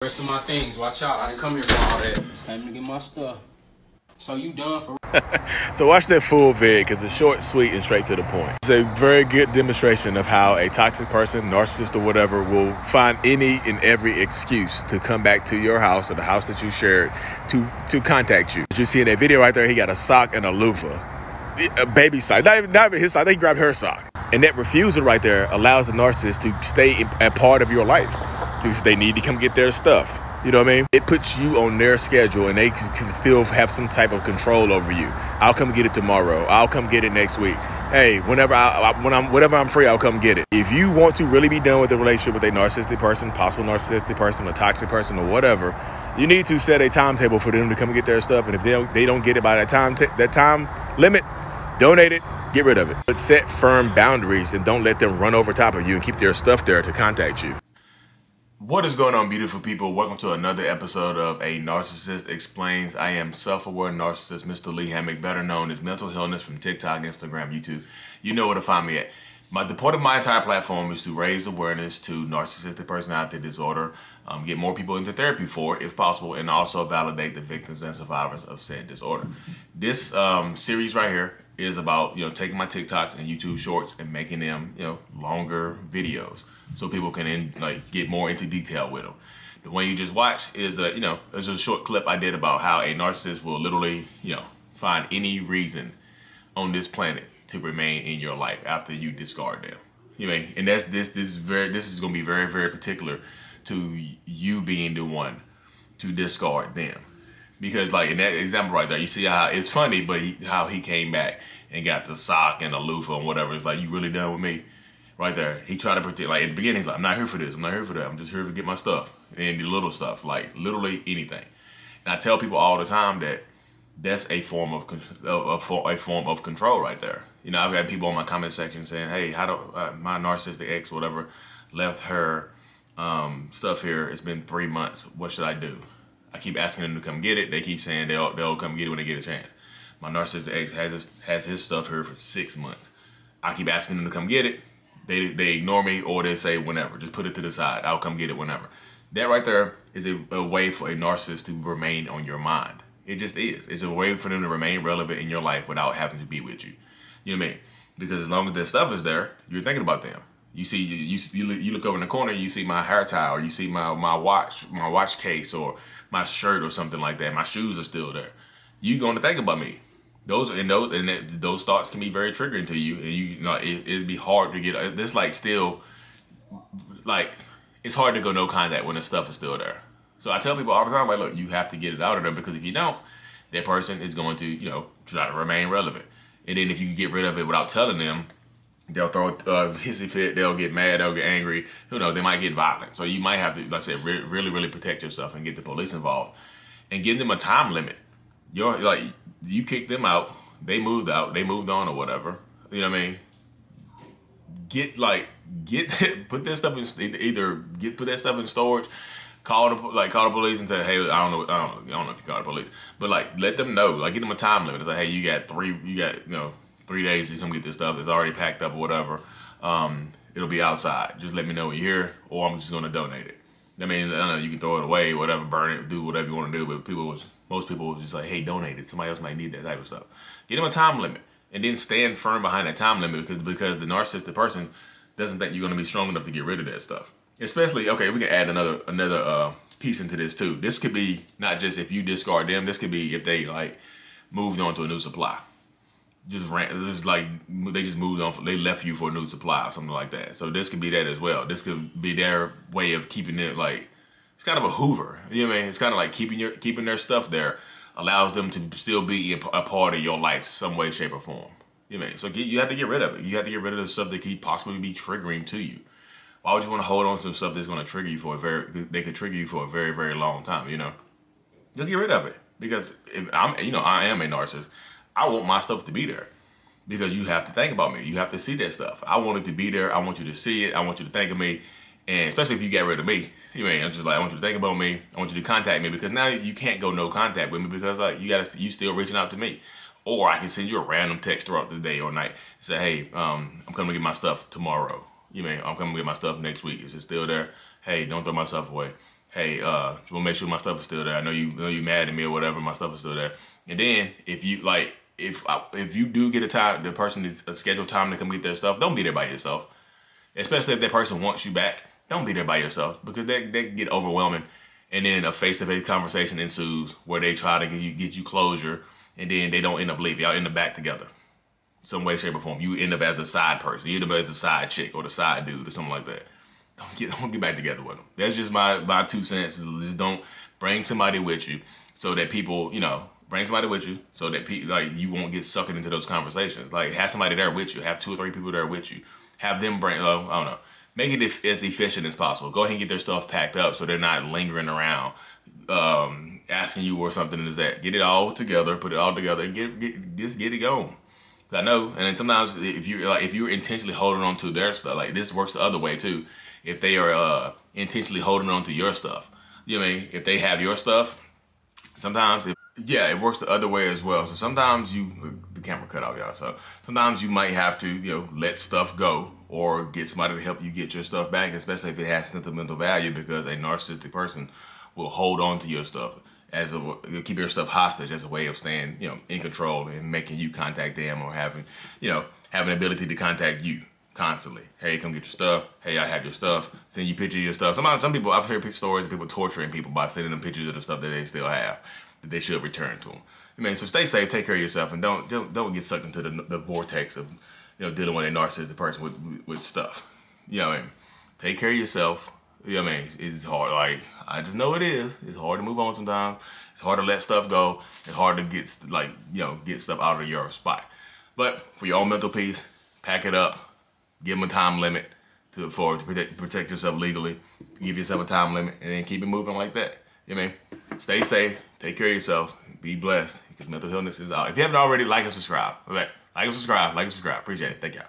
Rest of my things, watch out. I didn't come here for all that. It's time to get my stuff. So you done for So watch that full vid because it's short, sweet, and straight to the point. It's a very good demonstration of how a toxic person, narcissist or whatever, will find any and every excuse to come back to your house or the house that you shared to contact you. As you see in that video right there, he got a sock and a loofah. A baby sock, not even his sock, they grabbed her sock. And that refusal right there allows the narcissist to stay a part of your life. Because they need to come get their stuff. You know what I mean? It puts you on their schedule and they can still have some type of control over you. I'll come get it tomorrow. I'll come get it next week. Hey, whenever I'm free, I'll come get it. If you want to really be done with a relationship with a narcissistic person, possible narcissistic person, a toxic person, or whatever, you need to set a timetable for them to come and get their stuff. And if they don't get it by that time limit, donate it, get rid of it. But set firm boundaries and don't let them run over top of you and keep their stuff there to contact you. What is going on, beautiful people? Welcome to another episode of A Narcissist Explains. I am self-aware narcissist, Mr. Lee Hammock, better known as Mental Illness from TikTok, Instagram, YouTube. You know where to find me at. The point of my entire platform is to raise awareness to narcissistic personality disorder, get more people into therapy for it, if possible, and also validate the victims and survivors of said disorder. This series right here is about, taking my TikToks and YouTube shorts and making them, longer videos so people can get more into detail with them. The one you just watched is there's a short clip I did about how a narcissist will literally, find any reason on this planet to remain in your life after you discard them. And this is going to be very, very particular to you being the one to discard them. Because in that example right there, you see how it's funny, but how he came back and got the sock and the loofah and whatever. It's like, you really done with me? Right there. He tried to pretend, at the beginning, he's like, I'm not here for this. I'm not here for that. I'm just here to get my stuff. And the little stuff, literally anything. And I tell people all the time that that's a form of control right there. I've got people on my comment section saying, hey, how do my narcissistic ex, whatever, left her stuff here. It's been 3 months. What should I do? I keep asking them to come get it. They keep saying they'll come get it when they get a chance. My narcissistic ex has his stuff here for 6 months. I keep asking them to come get it. They ignore me, or they say whenever. Just put it to the side. I'll come get it whenever. That right there is a way for a narcissist to remain on your mind. It just is. It's a way for them to remain relevant in your life without having to be with you. You know what I mean? Because as long as their stuff is there, you're thinking about them. You see, you look over in the corner, you see my hair tie, or you see my watch case, or my shirt, or something like that. My shoes are still there. You're going to think about me. Those thoughts can be very triggering to you, and it'd be hard to get. This still it's hard to go no contact when the stuff is still there. So I tell people all the time, look, you have to get it out of there, because if you don't, that person is going to try to remain relevant. And then if you get rid of it without telling them, they'll throw a hissy fit, they'll get mad, they'll get angry. Who knows? They might get violent. So you might have to, like I said, really, really protect yourself and get the police involved and give them a time limit. You kicked them out, they moved on or whatever. You know what I mean? Put that stuff in put that stuff in storage. Call the police and say, hey, I don't know if you call the police, but let them know, give them a time limit. It's like, hey, you got 3 days to come get this stuff. It's already packed up or whatever. It'll be outside. Just let me know when you're here, or I'm just gonna donate it. I mean, I don't know, you can throw it away, whatever, burn it, do whatever you want to do. But most people was just like, hey, donate it. Somebody else might need that type of stuff. Get them a time limit, and then stand firm behind that time limit, because the narcissistic person doesn't think you're gonna be strong enough to get rid of that stuff. Especially, okay, we can add another piece into this too. This could be not just if you discard them. This could be if they moved on to a new supply. They just moved on. They left you for a new supply or something like that. So this could be that as well. This could be their way of keeping it it's kind of a Hoover. You know what I mean? It's kind of keeping their stuff there allows them to still be a part of your life, some way, shape, or form. You know what I mean? So you have to get rid of it. You have to get rid of the stuff that could possibly be triggering to you. Why would you want to hold on to some stuff that's going to trigger you they could trigger you for a very, very long time, Just get rid of it. Because if I am a narcissist. I want my stuff to be there, because you have to think about me. You have to see that stuff. I want it to be there. I want you to see it. I want you to think of me. And especially if you get rid of me, I'm just I want you to think about me. I want you to contact me, because now you can't go no contact with me, because you still reaching out to me. Or I can send you a random text throughout the day or night and say, hey, I'm coming to get my stuff tomorrow. I'm coming to get my stuff next week. Is it still there? Hey, don't throw my stuff away. hey, just want to make sure my stuff is still there. I know you mad at me or whatever. My stuff is still there. And then if you like, if you do get the person is a scheduled time to come get their stuff, don't be there by yourself. Especially if that person wants you back, don't be there by yourself, because they get overwhelming. And then a face-to-face conversation ensues where they try to get you closure, and then they don't end up leaving. Y'all end up back together, some way, shape, or form. You end up as the side person. You end up as the side chick or the side dude or something like that. Don't get back together with them. That's just my 2 cents. Just don't bring somebody with you, so that people, bring somebody with you so that people, like, you won't get sucked into those conversations. Like, have somebody there with you. Have 2 or 3 people there with you. Have them bring, I don't know. Make it as efficient as possible. Go ahead and get their stuff packed up so they're not lingering around, asking you or something as that. Get it all together, put it all together, and just get it going. I know, and then sometimes if you're intentionally holding on to their stuff, like, this works the other way too. If they are intentionally holding on to your stuff, you know what I mean? If they have your stuff, sometimes it works the other way as well. So sometimes the camera cut off, y'all. So sometimes you might have to, let stuff go or get somebody to help you get your stuff back, especially if it has sentimental value, because a narcissistic person will hold on to your stuff keep your stuff hostage as a way of staying, in control and making you contact them, or having the ability to contact you constantly. Hey, come get your stuff. Hey, I have your stuff. Send you pictures of your stuff. Some people, I've heard stories of people torturing people by sending them pictures of the stuff that they still have, that they should return to them. So stay safe, take care of yourself, and don't get sucked into the vortex of dealing with a narcissistic person with stuff. Take care of yourself. It's hard. Like, I just know it is. It's hard to move on sometimes. It's hard to let stuff go. It's hard to get stuff out of your spot. But for your own mental peace, pack it up. Give them a time limit to protect yourself legally. Give yourself a time limit, and then keep it moving like that. Stay safe. Take care of yourself. Be blessed, because mental illness is out. If you haven't already, like and subscribe. Okay? Like and subscribe. Appreciate it. Thank y'all.